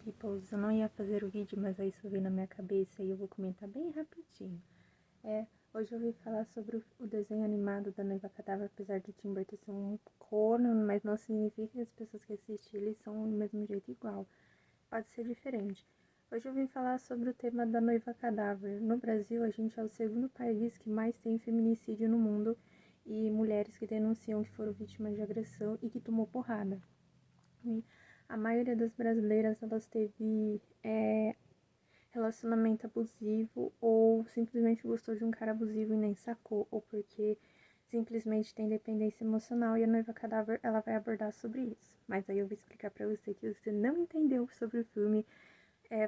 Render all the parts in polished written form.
peoples, eu não ia fazer o vídeo, mas aí isso veio na minha cabeça e eu vou comentar bem rapidinho. Hoje eu vim falar sobre o desenho animado da Noiva Cadáver, apesar de Tim Burton ser um corno, mas não significa que as pessoas que assistem eles são do mesmo jeito igual. Pode ser diferente. Hoje eu vim falar sobre o tema da Noiva Cadáver. No Brasil, a gente é o segundo país que mais tem feminicídio no mundo e mulheres que denunciam que foram vítimas de agressão e que tomou porrada. E a maioria das brasileiras, elas teve relacionamento abusivo ou simplesmente gostou de um cara abusivo e nem sacou, ou porque simplesmente tem dependência emocional, e a Noiva Cadáver, ela vai abordar sobre isso. Mas aí eu vou explicar pra você que você não entendeu sobre o filme,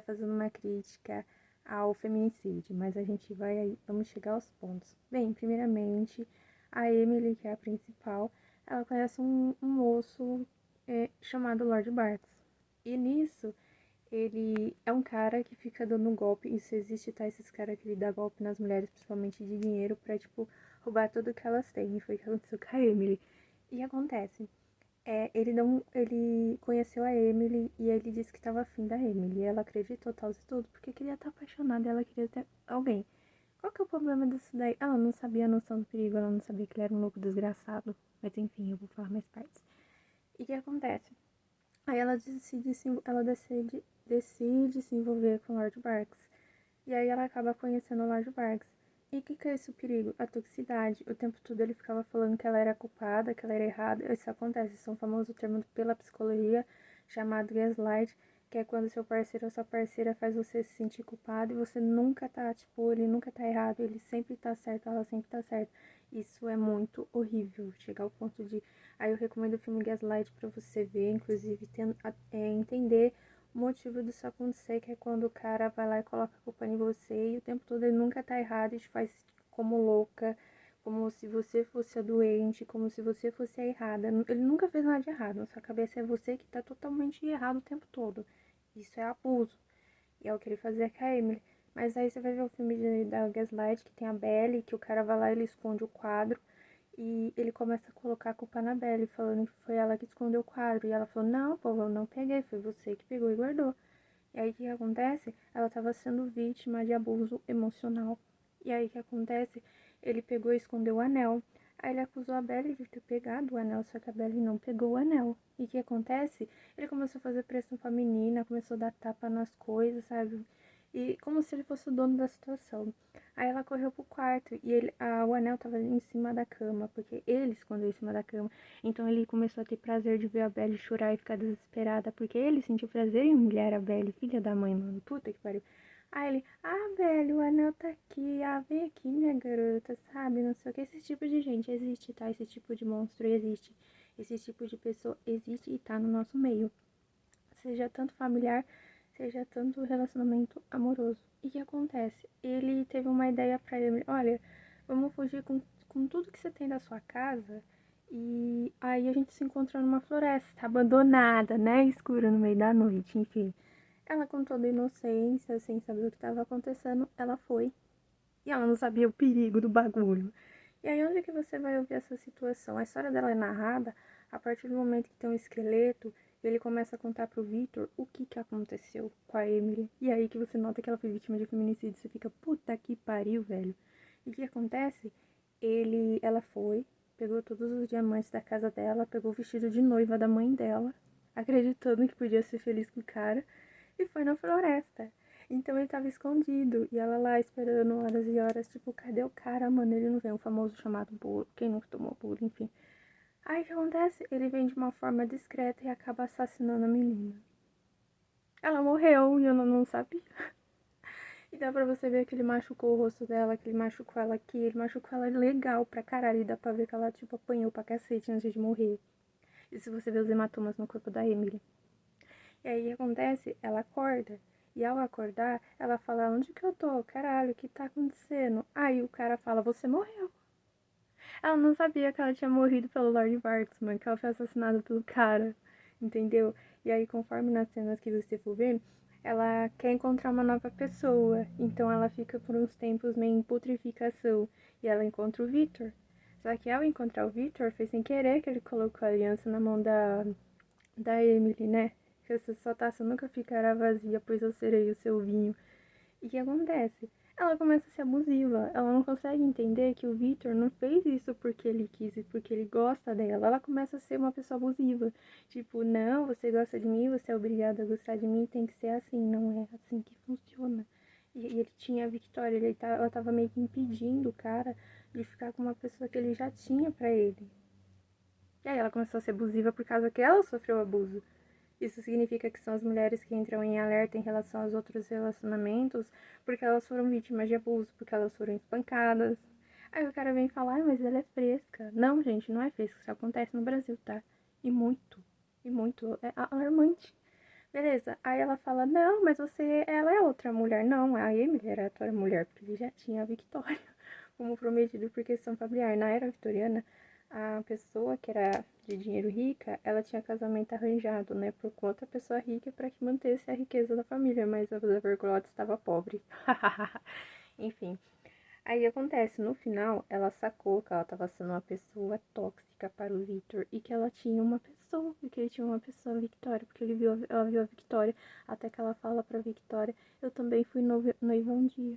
fazendo uma crítica ao feminicídio, mas a gente vai aí, vamos chegar aos pontos. Bem, primeiramente, a Emily, que é a principal, ela conhece um moço chamado Lord Barks. E nisso, ele é um cara que fica dando golpe, isso existe, tá? Esses caras que ele dá golpe nas mulheres, principalmente de dinheiro, pra, tipo, roubar tudo que elas têm. E foi o que aconteceu com a Emily. E acontece, ele conheceu a Emily e ele disse que tava afim da Emily. E ela acreditou, tal e tudo, porque queria estar apaixonada, ela queria ter alguém. Qual que é o problema disso daí? Ela não sabia a noção do perigo, ela não sabia que ele era um louco desgraçado. Mas enfim, eu vou falar mais partes. E o que acontece? Aí ela decide se envolver com o Lord Barks. E aí ela acaba conhecendo o Lord Barks. E o que é esse o perigo? A toxicidade. O tempo todo ele ficava falando que ela era culpada, que ela era errada. Isso acontece, isso é um famoso termo pela psicologia chamado gaslight, que é quando seu parceiro ou sua parceira faz você se sentir culpado e você nunca tá, tipo, ele nunca tá errado, ele sempre tá certo, ela sempre tá certa. Isso é muito horrível, chegar ao ponto de... Aí eu recomendo o filme Gaslight pra você ver, inclusive entender o motivo disso acontecer, que é quando o cara vai lá e coloca a culpa em você e o tempo todo ele nunca tá errado e te faz como louca, como se você fosse a doente, como se você fosse a errada. Ele nunca fez nada de errado, na sua cabeça é você que tá totalmente errado o tempo todo. Isso é abuso. E é o que ele fazia com a Emily. Mas aí você vai ver o filme da Gaslight, que tem a Belly, que o cara vai lá e ele esconde o quadro. E ele começa a colocar a culpa na Belly, falando que foi ela que escondeu o quadro. E ela falou, não, povo, eu não peguei, foi você que pegou e guardou. E aí o que acontece? Ela estava sendo vítima de abuso emocional. E aí o que acontece? Ele pegou e escondeu o anel. Aí ele acusou a Belly de ter pegado o anel, só que a Belly não pegou o anel. E o que acontece? Ele começou a fazer pressão pra menina, começou a dar tapa nas coisas, sabe? E como se ele fosse o dono da situação. Aí ela correu pro quarto e o anel tava em cima da cama, porque ele escondeu em cima da cama. Então ele começou a ter prazer de ver a Belly chorar e ficar desesperada, porque ele sentiu prazer em humilhar a Belly, filha da mãe, mano. Puta que pariu. Aí ele, Belly, o anel tá aqui, vem aqui, minha garota, sabe? Não sei o que. Esse tipo de gente existe, tá? Esse tipo de monstro existe. Esse tipo de pessoa existe e tá no nosso meio. Seja tanto familiar, seja tanto relacionamento amoroso. E o que acontece? Ele teve uma ideia pra ele, olha, vamos fugir com tudo que você tem da sua casa e aí a gente se encontra numa floresta abandonada, né? Escura no meio da noite, enfim. Ela, com toda inocência, sem saber o que estava acontecendo, ela foi. E ela não sabia o perigo do bagulho. E aí, onde que você vai ouvir essa situação? A história dela é narrada a partir do momento que tem um esqueleto e ele começa a contar pro Victor o que aconteceu com a Emily. E aí que você nota que ela foi vítima de feminicídio. Você fica, puta que pariu, velho. E o que acontece? Ela foi, pegou todos os diamantes da casa dela, pegou o vestido de noiva da mãe dela, acreditando que podia ser feliz com o cara, e foi na floresta. Então ele tava escondido, e ela lá esperando horas e horas, tipo, cadê o cara, mano? Ele não vem, o famoso chamado bolo, quem nunca tomou bolo, enfim. Aí o que acontece? Ele vem de uma forma discreta e acaba assassinando a menina. Ela morreu e eu não sabia. E dá pra você ver que ele machucou o rosto dela, que ele machucou ela aqui, ele machucou ela legal pra caralho. E dá pra ver que ela, tipo, apanhou pra cacete antes de morrer. E se você ver os hematomas no corpo da Emily. E aí o que acontece? Ela acorda. E ao acordar, ela fala, onde que eu tô? Caralho, o que tá acontecendo? Aí o cara fala, você morreu. Ela não sabia que ela tinha morrido pelo Lord Barksman, que ela foi assassinada pelo cara, entendeu? E aí, conforme nas cenas que você for ver, ela quer encontrar uma nova pessoa. Então ela fica por uns tempos meio em putrificação. E ela encontra o Victor. Só que ao encontrar o Victor, foi sem querer que ele colocou a aliança na mão da Emily, né? que essa sua taça nunca ficará vazia, pois eu serei o seu vinho. E o que acontece? Ela começa a ser abusiva. Ela não consegue entender que o Victor não fez isso porque ele quis e porque ele gosta dela. Ela começa a ser uma pessoa abusiva. Tipo, não, você gosta de mim, você é obrigada a gostar de mim, tem que ser assim. Não é assim que funciona. E ele tinha a Victoria, ela tava meio que impedindo o cara de ficar com uma pessoa que ele já tinha pra ele. E aí ela começou a ser abusiva por causa que ela sofreu abuso. Isso significa que são as mulheres que entram em alerta em relação aos outros relacionamentos porque elas foram vítimas de abuso, porque elas foram espancadas. Aí o cara vem falar, mas ela é fresca. Não, gente, não é fresca. Isso acontece no Brasil, tá? E muito. E muito. É alarmante. Beleza. Aí ela fala, não, mas ela é outra mulher. Não, a Emily era a outra mulher, porque ele já tinha a Victoria como prometido por questão familiar. Na era vitoriana, a pessoa que era de dinheiro rica, ela tinha casamento arranjado, né, por outra pessoa rica para que mantesse a riqueza da família, mas a Everglot estava pobre. Enfim. Aí acontece, no final, ela sacou que ela estava sendo uma pessoa tóxica para o Victor e que ela tinha uma pessoa, e que ele tinha uma pessoa, a Victoria, porque ela viu a Victoria, até que ela fala pra Victoria, eu também fui noiva um dia.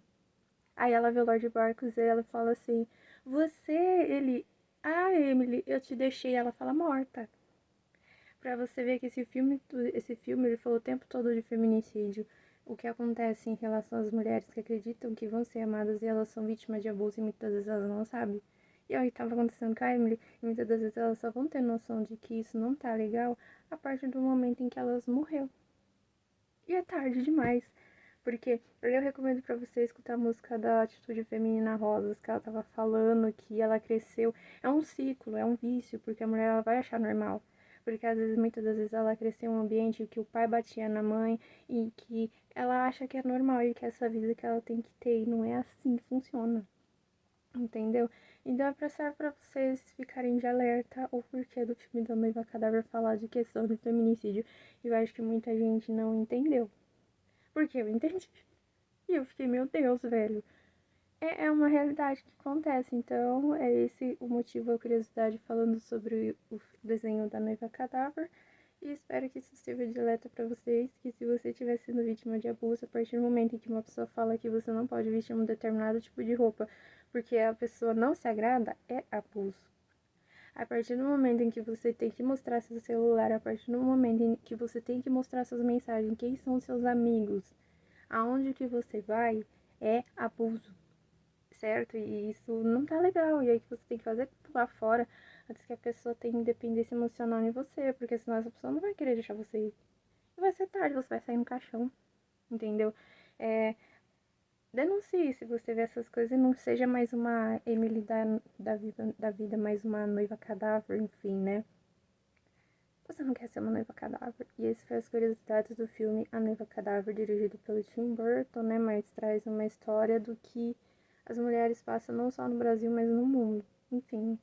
Aí ela vê o Lord Barcos e ela fala assim, Emily, eu te deixei, ela fala morta. Pra você ver que esse filme ele falou o tempo todo de feminicídio. O que acontece em relação às mulheres que acreditam que vão ser amadas e elas são vítimas de abuso e muitas vezes elas não sabem. E aí tava acontecendo com a Emily, e muitas das vezes elas só vão ter noção de que isso não tá legal a partir do momento em que elas morreu. E é tarde demais. Porque eu recomendo pra você escutar a música da Atitude Feminina Rosas, que ela tava falando que ela cresceu. É um ciclo, é um vício, porque a mulher ela vai achar normal. Porque às vezes, muitas das vezes, ela cresceu em um ambiente que o pai batia na mãe e que ela acha que é normal e que é essa vida que ela tem que ter. E não é assim que funciona. Entendeu? Então é pra vocês ficarem de alerta o porquê do filme da Noiva Cadáver falar de questão de feminicídio. E eu acho que muita gente não entendeu. Porque eu entendi. E eu fiquei, meu Deus, velho. É uma realidade que acontece. Então, é esse o motivo, a curiosidade falando sobre o desenho da Noiva Cadáver. E espero que isso sirva de alerta pra vocês. Que se você estiver sendo vítima de abuso, a partir do momento em que uma pessoa fala que você não pode vestir um determinado tipo de roupa porque a pessoa não se agrada, é abuso. A partir do momento em que você tem que mostrar seu celular, a partir do momento em que você tem que mostrar suas mensagens, quem são seus amigos, aonde que você vai, é abuso, certo? E isso não tá legal. E aí que você tem que fazer pular fora antes que a pessoa tenha independência emocional em você, porque senão essa pessoa não vai querer deixar você ir. E vai ser tarde, você vai sair no caixão, entendeu? Denuncie se você vê essas coisas e não seja mais uma Emily da vida, mais uma noiva cadáver, enfim, né? Você não quer ser uma noiva cadáver. E esse foi as curiosidades do filme A Noiva Cadáver, dirigido pelo Tim Burton, né? Mas traz uma história do que as mulheres passam não só no Brasil, mas no mundo. Enfim,